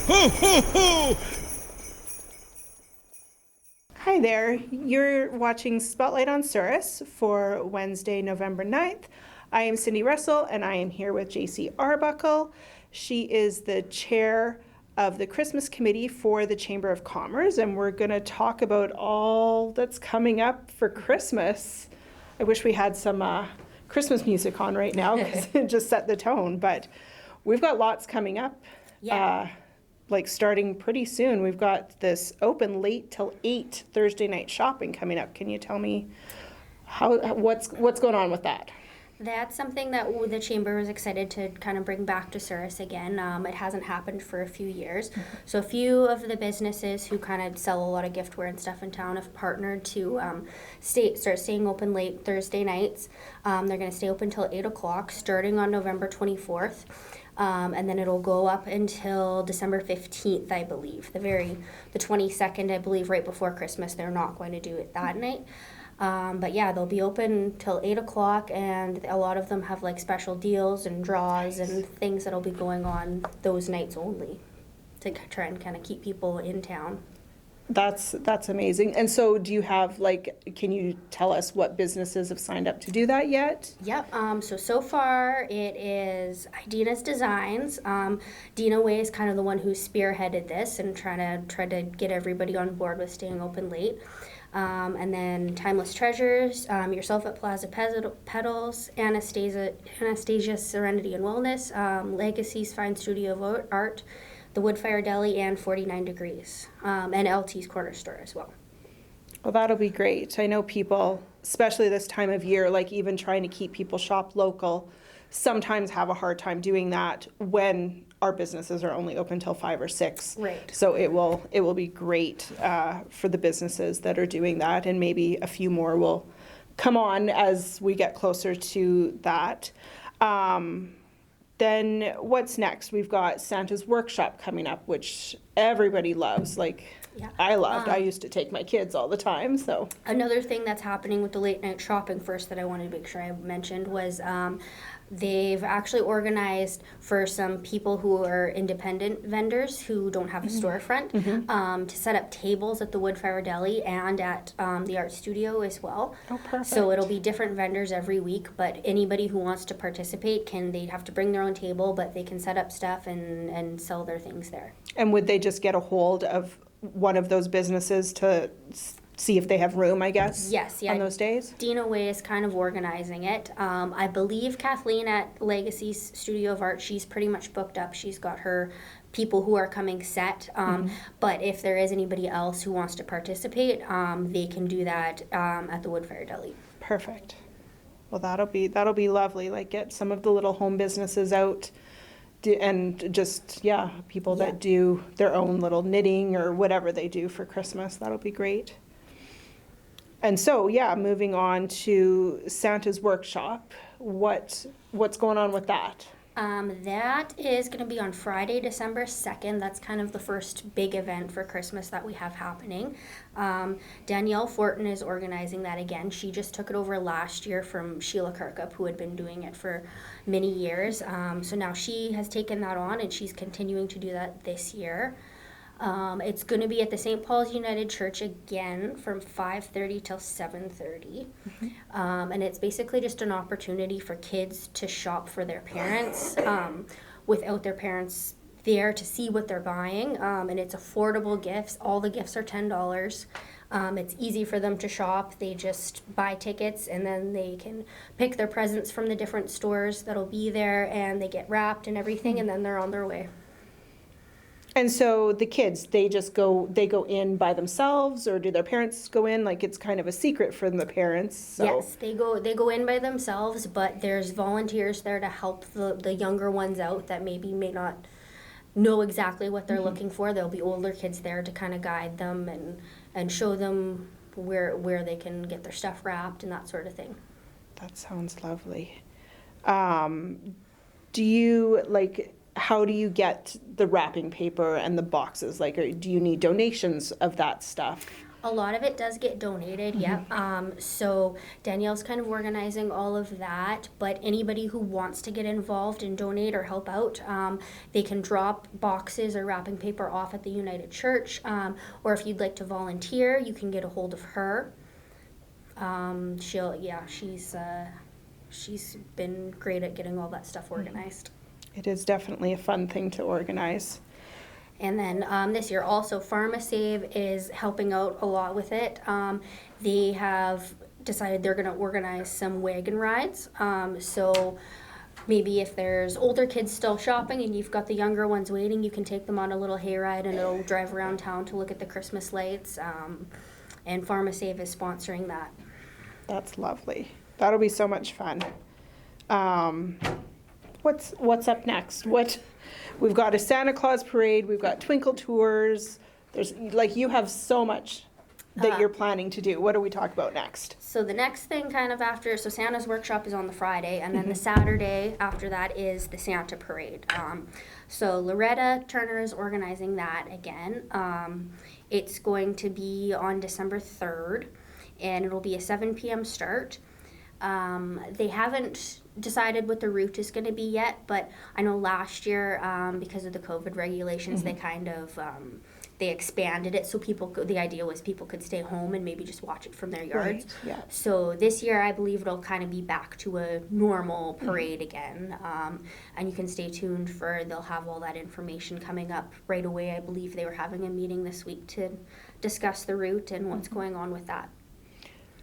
Ho, ho, ho! Hi there. You're watching Spotlight on Souris for Wednesday, November 9th. I am Cindy Russell, and I am here with Jacy Arbuckle. She is the chair of the Christmas Committee for the Chamber of Commerce, and we're going to talk about all that's coming up for Christmas. I wish we had some Christmas music on right now because it just set the tone, but we've got lots coming up. Yeah. Like starting pretty soon. We've got this open late till 8 Thursday night shopping coming up. Can you tell me what's going on with that? That's something that the Chamber was excited to kind of bring back to Souris again. It hasn't happened for a few years. So a few of the businesses who kind of sell a lot of giftware and stuff in town have partnered to start staying open late Thursday nights. They're going to stay open till 8 o'clock starting on November 24th. And then it'll go up until December 15th, I believe. The 22nd, I believe, right before Christmas. They're not going to do it that night. But yeah, they'll be open till 8 o'clock, and a lot of them have like special deals and draws and things that'll be going on those nights only to try and kind of keep people in town. That's amazing. And so do you have can you tell us what businesses have signed up to do that yet? Yep. So far it is Dina's Designs. Dina Way is kind of the one who spearheaded this and try to get everybody on board with staying open late. And then Timeless Treasures, Yourself at Plaza Petals, Anastasia Serenity and Wellness, Legacy's Fine Studio of Art, the Woodfire Deli, and 49 Degrees, and LT's Corner Store as well. Well, that'll be great. I know people, especially this time of year, like even trying to keep people shop local, sometimes have a hard time doing that when our businesses are only open till 5 or 6. Right. So it will be great for the businesses that are doing that, and maybe a few more will come on as we get closer to that. Then what's next? We've got Santa's Workshop coming up, which everybody loves. Yeah. I loved. I used to take my kids all the time. So another thing that's happening with the late night shopping first that I wanted to make sure I mentioned was they've actually organized for some people who are independent vendors who don't have a storefront to set up tables at the Woodfire Deli and at the art studio as well. Oh, perfect. So it'll be different vendors every week, but anybody who wants to participate they have to bring their own table, but they can set up stuff and sell their things there. And would they just get a hold of one of those businesses to see if they have room, I guess? Yes, yeah. On those days? Dina Way is kind of organizing it. I believe Kathleen at Legacy's Studio of Art, she's pretty much booked up. She's got her people who are coming set. But if there is anybody else who wants to participate, they can do that at the Woodfire Deli. Perfect. Well, that'll be lovely. Like get some of the little home businesses out. And just, people that do their own little knitting or whatever they do for Christmas. That'll be great. And so, moving on to Santa's Workshop. What's going on with that? That is going to be on Friday, December 2nd. That's kind of the first big event for Christmas that we have happening. Danielle Fortin is organizing that again. She just took it over last year from Sheila Kirkup, who had been doing it for many years. So now she has taken that on, and she's continuing to do that this year. It's going to be at the St. Paul's United Church again from 5:30 till 7:30. And it's basically just an opportunity for kids to shop for their parents without their parents there to see what they're buying. And it's affordable gifts. All the gifts are $10. It's easy for them to shop. They just buy tickets, and then they can pick their presents from the different stores that'll be there, and they get wrapped and everything, and then they're on their way. And so the kids, they go in by themselves, or do their parents go in? Like it's kind of a secret from the parents. So. Yes, they go in by themselves, but there's volunteers there to help the younger ones out that may not know exactly what they're looking for. There'll be older kids there to kind of guide them and show them where they can get their stuff wrapped and that sort of thing. That sounds lovely. Do you how do you get the wrapping paper and the boxes? Do you need donations of that stuff? A lot of it does get donated, yep. So Danielle's kind of organizing all of that, but anybody who wants to get involved and donate or help out, they can drop boxes or wrapping paper off at the United Church, or if you'd like to volunteer, you can get a hold of her. She's been great at getting all that stuff organized. It is definitely a fun thing to organize. And then this year also PharmaSave is helping out a lot with it. They have decided they're going to organize some wagon rides. So maybe if there's older kids still shopping and you've got the younger ones waiting, you can take them on a little hayride and it'll drive around town to look at the Christmas lights. And PharmaSave is sponsoring that. That's lovely. That'll be so much fun. What's up next? We've got a Santa Claus parade. We've got twinkle tours. There's you have so much that you're planning to do. What do we talk about next? So the next thing so Santa's workshop is on the Friday, and then the Saturday after that is the Santa parade. So Loretta Turner is organizing that again. It's going to be on December 3rd, and it'll be a 7 p.m. start. They haven't decided what the route is going to be yet, but I know last year, because of the COVID regulations, they kind of they expanded it so the idea was people could stay home and maybe just watch it from their yards. Right, yeah. So this year I believe it'll kind of be back to a normal parade again, and you can stay tuned they'll have all that information coming up right away. I believe they were having a meeting this week to discuss the route and what's going on with that.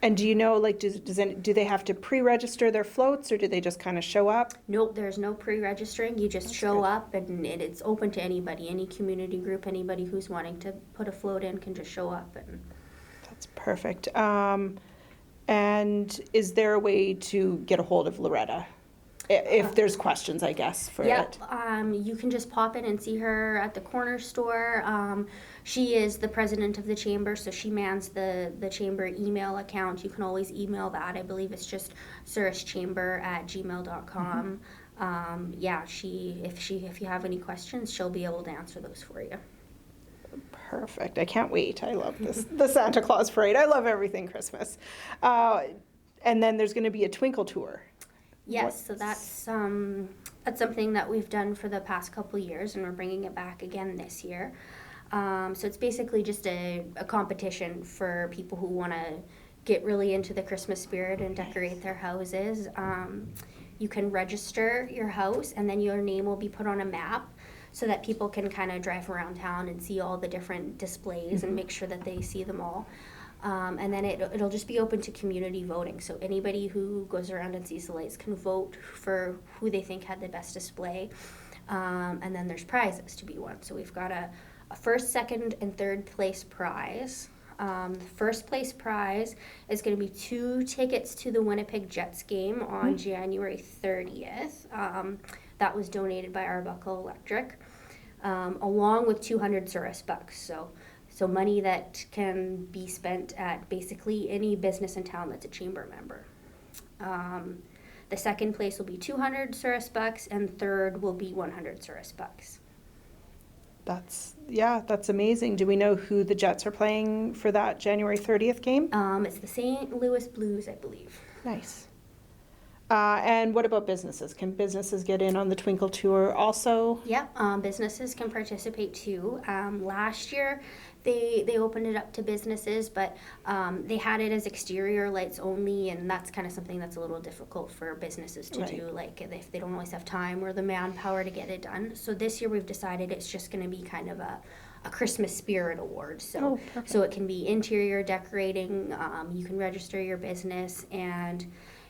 And do you know, do they have to pre-register their floats, or do they just kind of show up? Nope, there's no pre-registering. You just show up, and it's open to anybody, any community group, anybody who's wanting to put a float in can just show up. That's perfect. And is there a way to get a hold of Loretta? If there's questions, I guess, for it. You can just pop in and see her at the corner store. She is the president of the chamber, so she mans the chamber email account. You can always email that. I believe it's just sourischamber@gmail.com. If you have any questions, she'll be able to answer those for you. Perfect. I can't wait. I love this. The Santa Claus parade. I love everything Christmas. And then there's going to be a twinkle tour. Yes, so that's something that we've done for the past couple years, and we're bringing it back again this year. So it's basically just a competition for people who want to get really into the Christmas spirit and decorate their houses. You can register your house, and then your name will be put on a map so that people can kind of drive around town and see all the different displays and make sure that they see them all. And then it'll just be open to community voting. So anybody who goes around and sees the lights can vote for who they think had the best display. And then there's prizes to be won. So we've got a first, second, and third place prize. The first place prize is going to be 2 tickets to the Winnipeg Jets game on January 30th. That was donated by Arbuckle Electric, along with 200 Souris bucks. So money that can be spent at basically any business in town that's a chamber member. The second place will be 200 Souris bucks, and third will be 100 Souris bucks. That's amazing. Do we know who the Jets are playing for that January 30th game? It's the St. Louis Blues, I believe. Nice. And what about businesses? Can businesses get in on the Twinkle Tour also? Yep, businesses can participate too. Last year, they opened it up to businesses, but they had it as exterior lights only, and that's kind of something that's a little difficult for businesses to do, like if they don't always have time or the manpower to get it done. So this year we've decided it's just going to be kind of a Christmas Spirit Award. So it can be interior decorating, you can register your business, and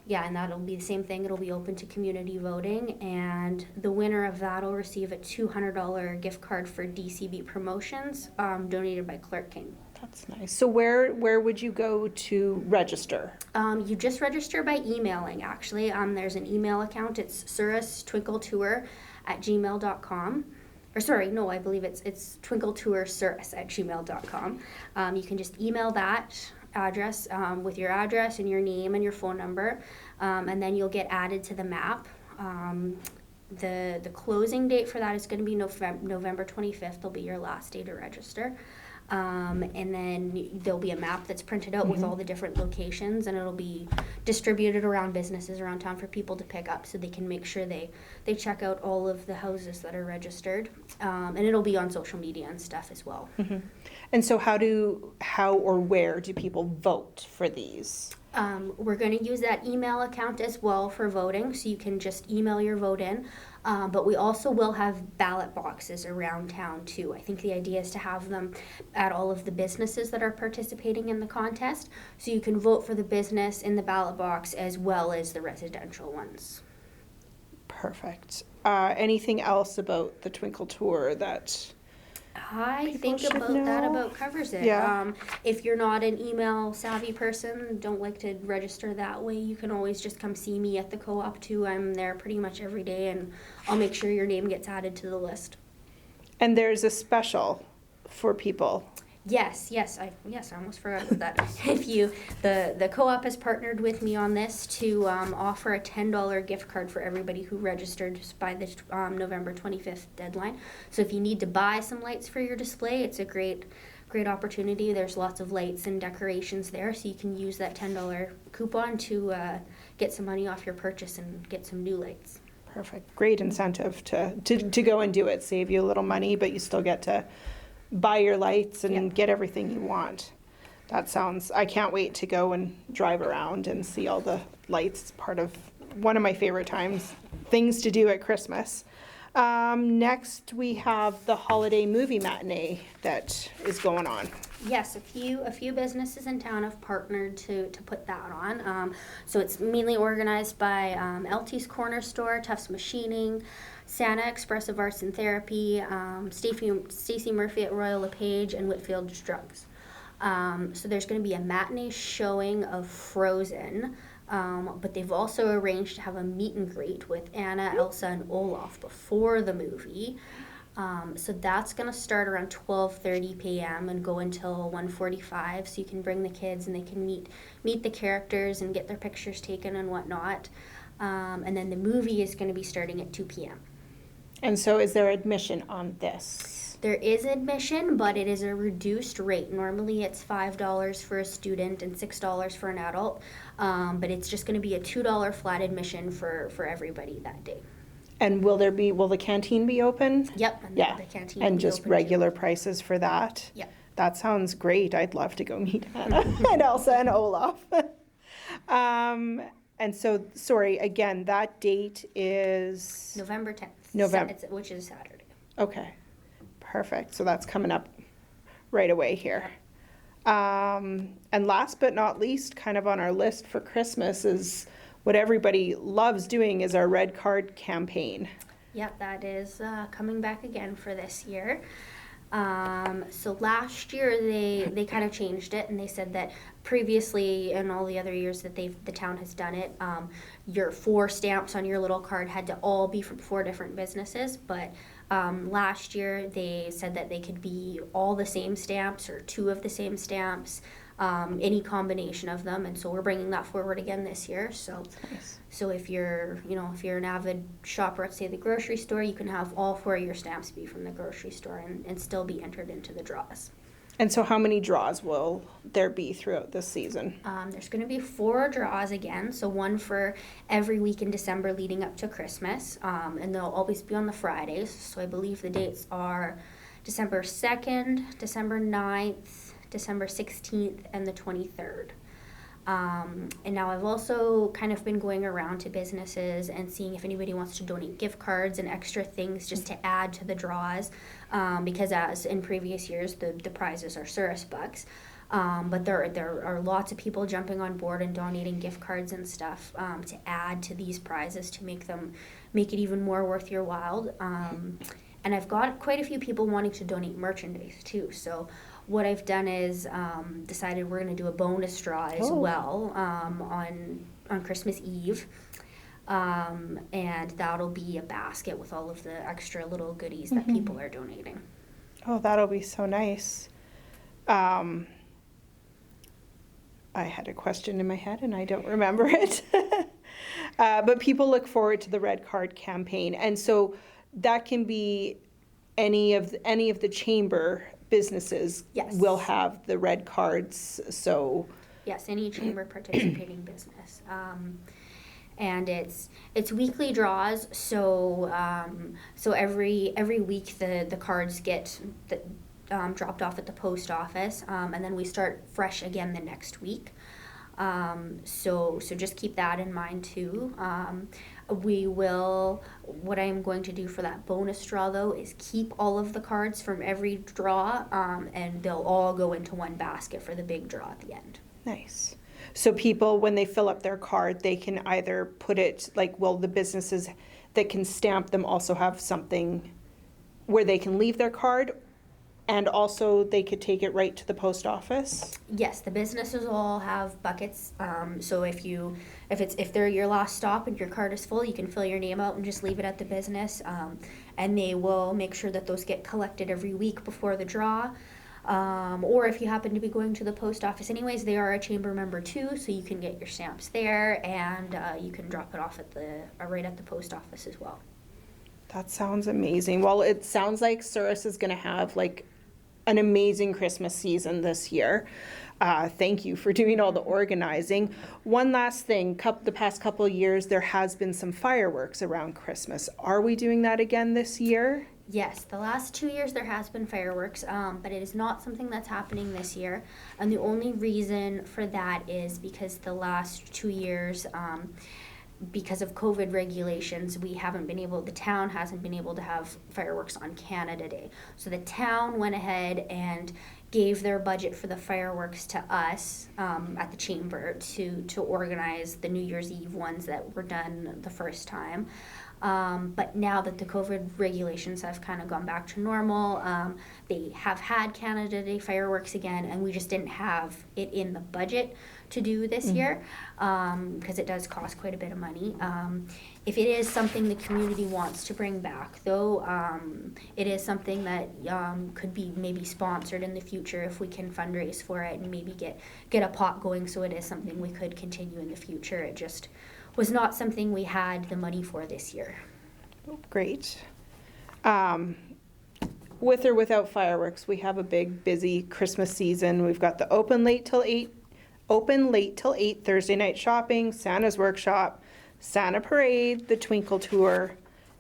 that'll be the same thing. It'll be open to community voting, and the winner of that will receive a $200 gift card for DCB Promotions, donated by Clark King. That's nice. So where would you go to register? You just register by emailing, actually. There's an email account. It's souristwinkletouр@gmail.com. Or sorry, no, I believe it's twinkletoursouris@gmail.com. You can just email that address with your address and your name and your phone number, and then you'll get added to the map. The closing date for that is going to be November 25th. Will be your last day to register. And then there'll be a map that's printed out with all the different locations, and it'll be distributed around businesses around town for people to pick up so they can make sure they check out all of the houses that are registered. And it'll be on social media and stuff as well. And so how or where do people vote for these? We're going to use that email account as well for voting, so you can just email your vote in. But we also will have ballot boxes around town too. I think the idea is to have them at all of the businesses that are participating in the contest, so you can vote for the business in the ballot box as well as the residential ones. Perfect. Anything else about the Twinkle Tour that... I think should that know? about covers it. Yeah. If you're not an email savvy person, don't like to register that way, you can always just come see me at the co-op too. I'm there pretty much every day, and I'll make sure your name gets added to the list. And there's a special for people. Yes, I almost forgot about that. The co-op has partnered with me on this to offer a $10 gift card for everybody who registered by the November 25th deadline. So if you need to buy some lights for your display, it's a great opportunity. There's lots of lights and decorations there, so you can use that $10 coupon to get some money off your purchase and get some new lights. Perfect. Great incentive to go and do it. Save you a little money, but you still get to buy your lights and get everything you want. I can't wait to go and drive around and see all the lights. It's part of one of my favorite things to do at Christmas. Next, we have the holiday movie matinee that is going on. Yes, a few businesses in town have partnered to put that on. So it's mainly organized by LT's Corner Store, Tufts Machining, Santa Expressive Arts and Therapy, Stacey Murphy at Royal LePage, and Whitfield's Drugs. So there's going to be a matinee showing of Frozen, but they've also arranged to have a meet and greet with Anna, Elsa, and Olaf before the movie. So that's going to start around 12:30 p.m. and go until 1:45, so you can bring the kids and they can meet the characters and get their pictures taken and whatnot. And then the movie is going to be starting at 2 p.m. And so is there admission on this? There is admission, but it is a reduced rate. Normally it's $5 for a student and $6 for an adult, but it's just going to be a $2 flat admission for everybody that day. And will the canteen be open? Yep. And Yeah. The canteen And will be just open regular too. prices for that? Yep. That sounds great. I'd love to go meet Anna and Elsa and Olaf. And so, sorry, again, that date is? November 10th. November. Which is Saturday. Okay, perfect. So that's coming up right away here. And last but not least, kind of on our list for Christmas is what everybody loves doing is our red card campaign. Yep, that is coming back again for this year. So last year they kind of changed it, and they said that previously in all the other years that the town has done it, your 4 stamps on your little card had to all be from 4 different businesses, but last year they said that they could be all the same stamps or 2 of the same stamps, any combination of them, and so we're bringing that forward again this year. So Nice. So if you're an avid shopper at, say, the grocery store, you can have all 4 of your stamps be from the grocery store and still be entered into the draws. And so how many draws will there be throughout this season? There's going to be 4 draws again, so 1 for every week in December leading up to Christmas, and they'll always be on the Fridays. So I believe the dates are December 2nd, December 9th, December 16th, and the 23rd. And now I've also kind of been going around to businesses and seeing if anybody wants to donate gift cards and extra things just to add to the draws, because as in previous years, the prizes are Souris bucks. But there are lots of people jumping on board and donating gift cards and stuff to add to these prizes to make it even more worth your while. And I've got quite a few people wanting to donate merchandise too. So what I've done is decided we're going to do a bonus draw as well on Christmas Eve. And that'll be a basket with all of the extra little goodies that people are donating. Oh, that'll be so nice. I had a question in my head and I don't remember it. But people look forward to the red card campaign. And so that can be any of the chamber businesses Yes. will have the red cards, so Yes, any chamber participating business. And it's weekly draws, so every week the cards get dropped off at the post office, and then we start fresh again the next week. So just keep that in mind too. What I am going to do for that bonus draw though is keep all of the cards from every draw, and they'll all go into one basket for the big draw at the end. nice. So people, when they fill up their card, they can either put it, like, will the businesses that can stamp them also have something where they can leave their card, and also they could take it right to the post office? Yes, the businesses all have buckets. So if they're your last stop and your card is full, you can fill your name out and just leave it at the business. And they will make sure that those get collected every week before the draw. Or if you happen to be going to the post office anyways, they are a chamber member too, so you can get your stamps there, and you can drop it off at right at the post office as well. That sounds amazing. Well, it sounds like Souris is going to have like an amazing Christmas season this year. Thank you for doing all the organizing. One last thing, the past couple of years, there has been some fireworks around Christmas. Are we doing that again this year? Yes, the last 2 years there has been fireworks, but it is not something that's happening this year. And the only reason for that is because the last 2 years, because of COVID regulations, the town hasn't been able to have fireworks on Canada Day. So the town went ahead and gave their budget for the fireworks to us at the chamber to organize the New Year's Eve ones that were done the first time. But now that the COVID regulations have kind of gone back to normal, they have had Canada Day fireworks again, and we just didn't have it in the budget to do this year, because it does cost quite a bit of money. If it is something the community wants to bring back, though, it is something that could be maybe sponsored in the future if we can fundraise for it and maybe get a pot going, so it is something we could continue in the future. It just was not something we had the money for this year. Great. With or without fireworks, we have a big, busy Christmas season. We've got the open late till 8 Thursday night shopping, Santa's workshop, Santa parade, the Twinkle tour,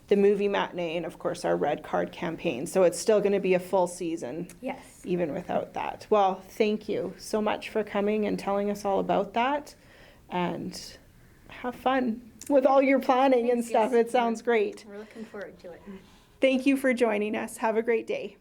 the movie matinee, and of course our red card campaign. So it's still going to be a full season. Yes. Even without that. Well, thank you so much for coming and telling us all about that, and have fun with all your planning and stuff. Yes. It sounds great. We're looking forward to it. Thank you for joining us. Have a great day.